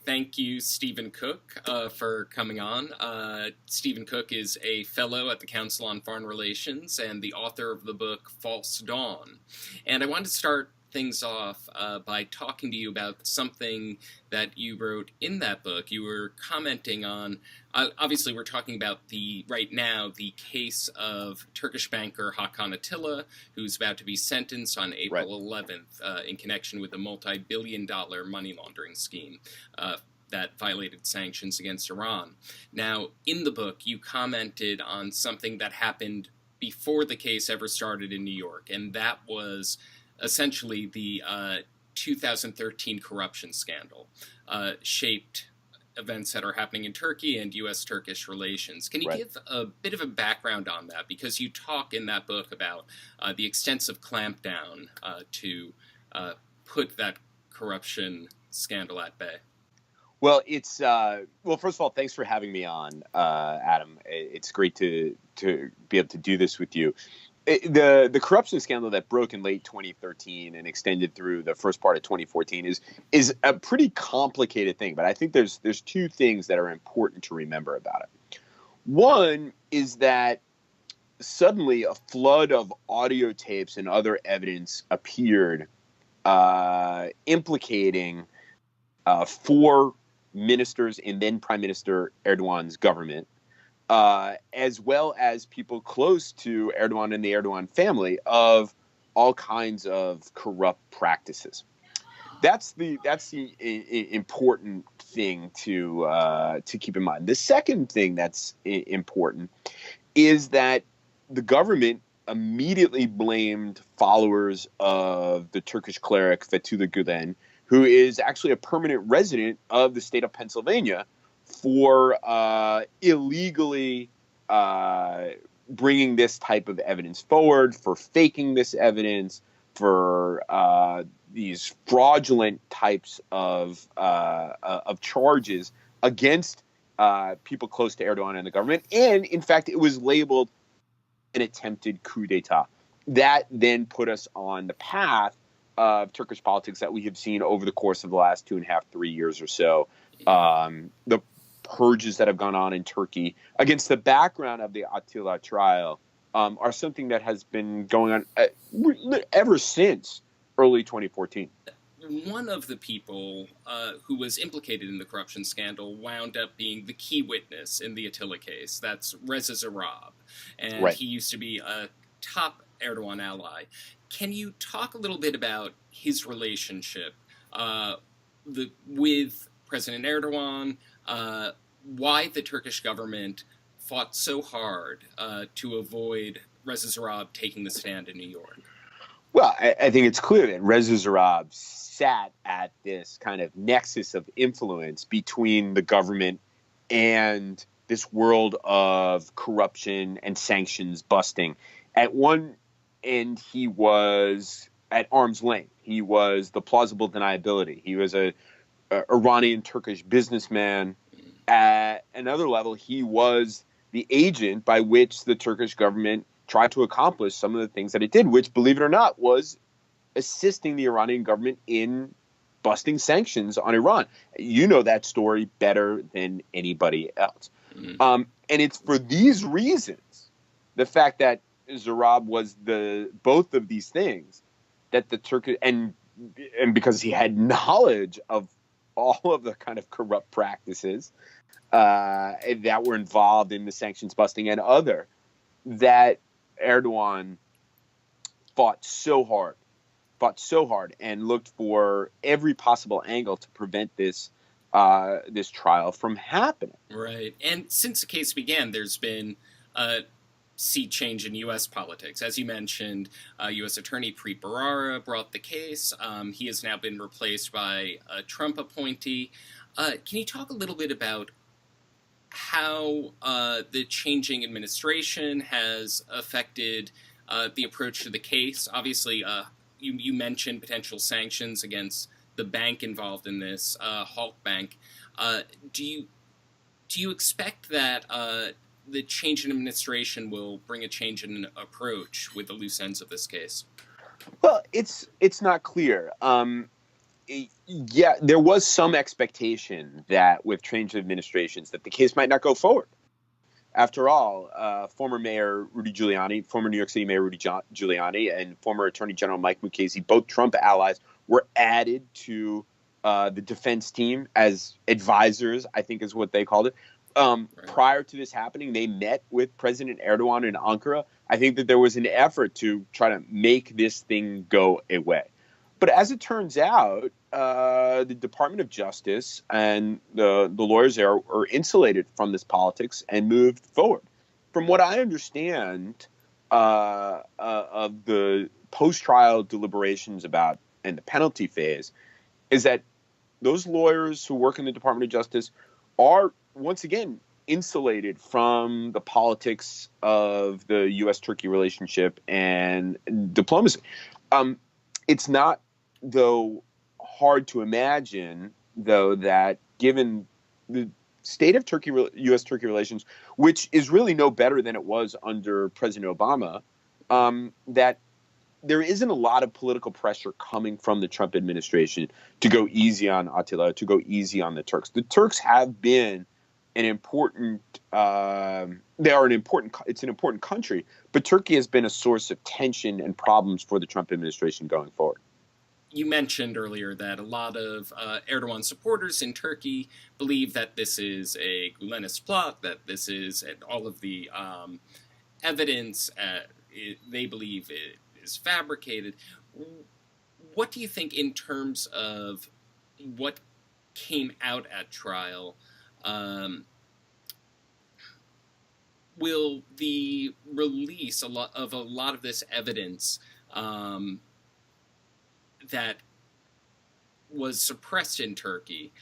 thank you, Stephen Cook, for coming on. Stephen Cook is a fellow at the Council on Foreign Relations and the author of the book False Dawn. And I wanted to start things off by talking to you about something that you wrote in that book. You were commenting on, obviously we're talking about right now, the case of Turkish banker Hakan Atilla, who's about to be sentenced on April 11th in connection with a multi-billion-dollar money laundering scheme that violated sanctions against Iran. Now, in the book, you commented on something that happened before the case ever started in New York, and that was essentially the 2013 corruption scandal shaped events that are happening in Turkey and U.S.-Turkish relations. Can you give a bit of a background on that? Because you talk in that book about the extensive clampdown to put that corruption scandal at bay. Well, it's well. First of all, thanks for having me on, Adam. It's great to be able to do this with you. The corruption scandal that broke in late 2013 and extended through the first part of 2014 is a pretty complicated thing. But I think there's two things that are important to remember about it. One is that suddenly a flood of audio tapes and other evidence appeared implicating four ministers and then Prime Minister Erdogan's government, as well as people close to Erdogan and the Erdogan family, of all kinds of corrupt practices. That's the important thing to keep in mind. The second thing that's important is that the government immediately blamed followers of the Turkish cleric Fethullah Gulen, who is actually a permanent resident of the state of Pennsylvania, for illegally bringing this type of evidence forward, for faking this evidence, for these fraudulent types of charges against people close to Erdogan and the government. And in fact, it was labeled an attempted coup d'etat. That then put us on the path of Turkish politics that we have seen over the course of the last 2.5, 3 years or so. The purges that have gone on in Turkey against the background of the Atilla trial are something that has been going on ever since early 2014. One of the people who was implicated in the corruption scandal wound up being the key witness in the Atilla case. That's Reza Zarrab. And he used to be a top Erdogan ally. Can you talk a little bit about his relationship with President Erdogan, why the Turkish government fought so hard to avoid Reza Zarrab taking the stand in New York? Well, I think it's clear that Reza Zarrab sat at this kind of nexus of influence between the government and this world of corruption and sanctions busting. At one end, he was at arm's length. He was the plausible deniability. He was a Iranian-Turkish businessman. At another level, he was the agent by which the Turkish government tried to accomplish some of the things that it did, which, believe it or not, was assisting the Iranian government in busting sanctions on Iran. You know that story better than anybody else. And it's for these reasons, the fact that Zarrab was both of these things, that the Turkish, and because he had knowledge of all of the kind of corrupt practices that were involved in the sanctions busting and other, that Erdogan fought so hard and looked for every possible angle to prevent this trial from happening. Right. And since the case began, there's been a sea change in U.S. politics. As you mentioned, U.S. Attorney Preet Bharara brought the case. He has now been replaced by a Trump appointee. Can you talk a little bit about how the changing administration has affected the approach to the case? Obviously, you mentioned potential sanctions against the bank involved in this, Halkbank. Do you expect that the change in administration will bring a change in approach with the loose ends of this case? Well, it's not clear. yeah, there was some expectation that with change of administrations that the case might not go forward. After all, former Mayor Rudy Giuliani, former New York City Mayor Rudy Giuliani, and former Attorney General Mike Mukasey, both Trump allies, were added to the defense team as advisors, I think is what they called it. Right. Prior to this happening, they met with President Erdogan in Ankara. I think that there was an effort to try to make this thing go away. But as it turns out, the Department of Justice and the lawyers there are insulated from this politics and moved forward. From what I understand of the post-trial deliberations about and the penalty phase, is that those lawyers who work in the Department of Justice are, once again, insulated from the politics of the U.S.-Turkey relationship and diplomacy. It's not, though, hard to imagine, though, that given the state of U.S.-Turkey relations, which is really no better than it was under President Obama, that there isn't a lot of political pressure coming from the Trump administration to go easy on Atilla, to go easy on the Turks. The Turks have been an important, it's an important country, but Turkey has been a source of tension and problems for the Trump administration going forward. You mentioned earlier that a lot of Erdogan supporters in Turkey believe that this is a Gulenist plot, that this is all of the evidence they believe it is fabricated. What do you think in terms of what came out at trial? Will the release of a lot of this evidence that was suppressed in Turkey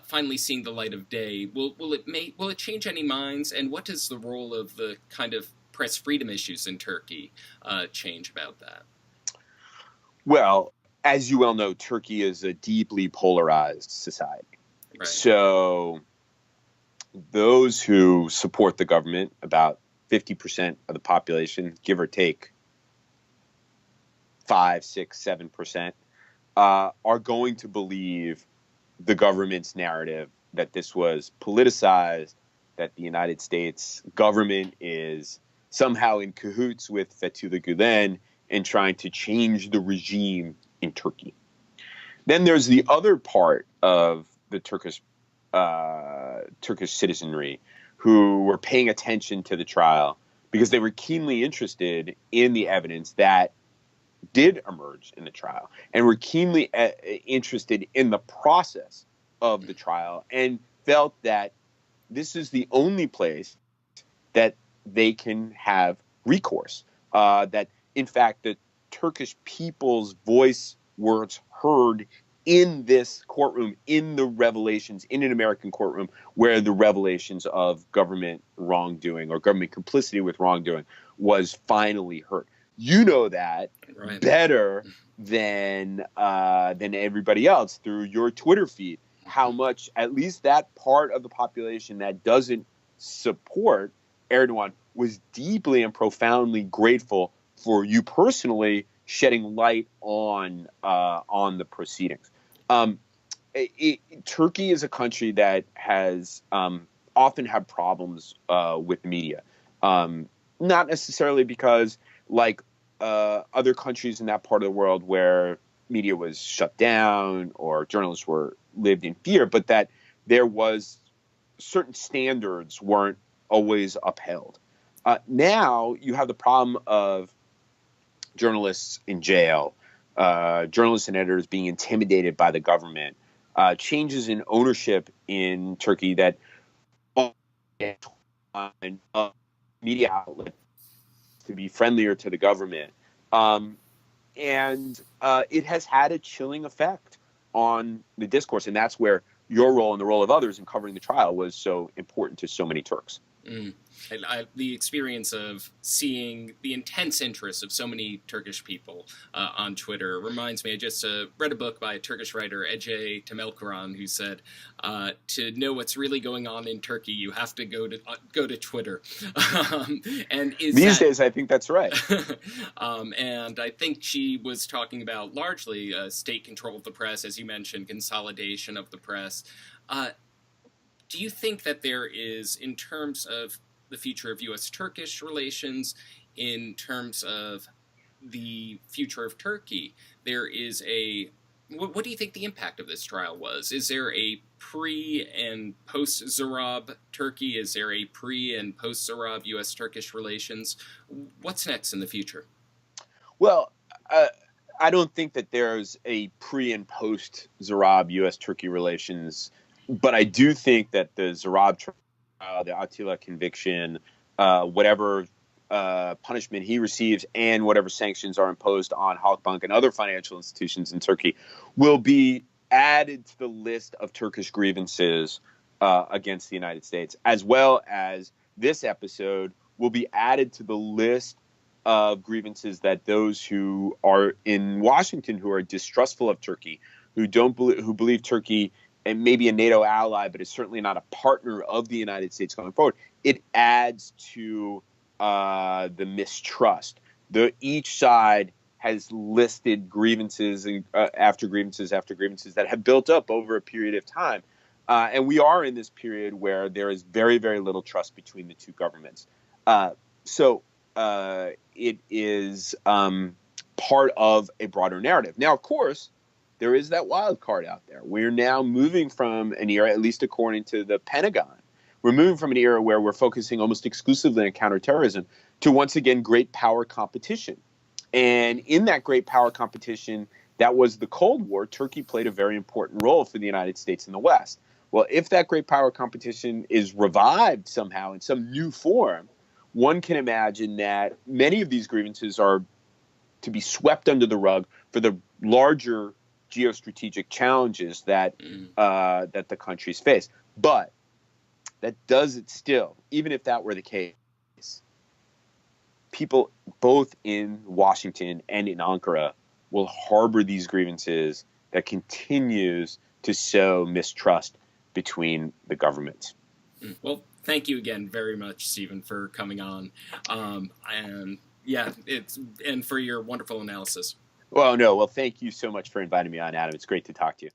finally seeing the light of day, will it change any minds? And what does the role of the kind of press freedom issues in Turkey change about that? Well, as you well know, Turkey is a deeply polarized society. Right. So those who support the government, about 50% of the population, give or take 5, 6, 7%, are going to believe the government's narrative that this was politicized, that the United States government is somehow in cahoots with Fethullah Gulen in trying to change the regime in Turkey. Then there's the other part of the Turkish citizenry who were paying attention to the trial because they were keenly interested in the evidence that did emerge in the trial and were keenly interested in the process of the trial and felt that this is the only place that they can have recourse, that in fact the Turkish people's voice was heard in this courtroom, in the revelations, in an American courtroom where the revelations of government wrongdoing or government complicity with wrongdoing was finally heard. You know that right. better than everybody else through your Twitter feed, how much at least that part of the population that doesn't support Erdogan was deeply and profoundly grateful for you personally shedding light on the proceedings. Turkey is a country that has often had problems with media, not necessarily because like other countries in that part of the world where media was shut down or journalists lived in fear, but that there was certain standards weren't always upheld. Now you have the problem of journalists in jail, journalists and editors being intimidated by the government, changes in ownership in Turkey that media outlets to be friendlier to the government. And it has had a chilling effect on the discourse. And that's where your role and the role of others in covering the trial was so important to so many Turks. Mm. The experience of seeing the intense interest of so many Turkish people on Twitter reminds me. I just read a book by a Turkish writer, Ece Temelkuran, who said, "To know what's really going on in Turkey, you have to go to Twitter." And these days, I think that's right. And I think she was talking about largely state control of the press, as you mentioned, consolidation of the press. Do you think that there is, in terms of the future of U.S.-Turkish relations, in terms of the future of Turkey, there is a... What do you think the impact of this trial was? Is there a pre- and post-Zarrab Turkey? Is there a pre- and post-Zarrab U.S.-Turkish relations? What's next in the future? Well, I don't think that there's a pre- and post-Zarrab U.S.-Turkey relations, but I do think that the Zarrab trial, the Attila conviction, whatever punishment he receives and whatever sanctions are imposed on Halkbank and other financial institutions in Turkey will be added to the list of Turkish grievances against the United States, as well as this episode will be added to the list of grievances that those who are in Washington, who are distrustful of Turkey, who believe Turkey and maybe a NATO ally, but is certainly not a partner of the United States going forward, it adds to the mistrust. Each side has listed grievances after grievances after grievances that have built up over a period of time. And we are in this period where there is very, very little trust between the two governments. So it is part of a broader narrative. Now, of course, there is that wild card out there. We're now moving from an era, at least according to the Pentagon, we're moving from an era where we're focusing almost exclusively on counterterrorism to, once again, great power competition. And in that great power competition, that was the Cold War, Turkey played a very important role for the United States in the West. Well, if that great power competition is revived somehow in some new form, one can imagine that many of these grievances are to be swept under the rug for the larger geostrategic challenges that that the countries face. But that does it still, even if that were the case, people both in Washington and in Ankara will harbor these grievances that continues to sow mistrust between the governments. Well, thank you again very much, Stephen, for coming on, and for your wonderful analysis. Well, no. Well, thank you so much for inviting me on, Adam. It's great to talk to you.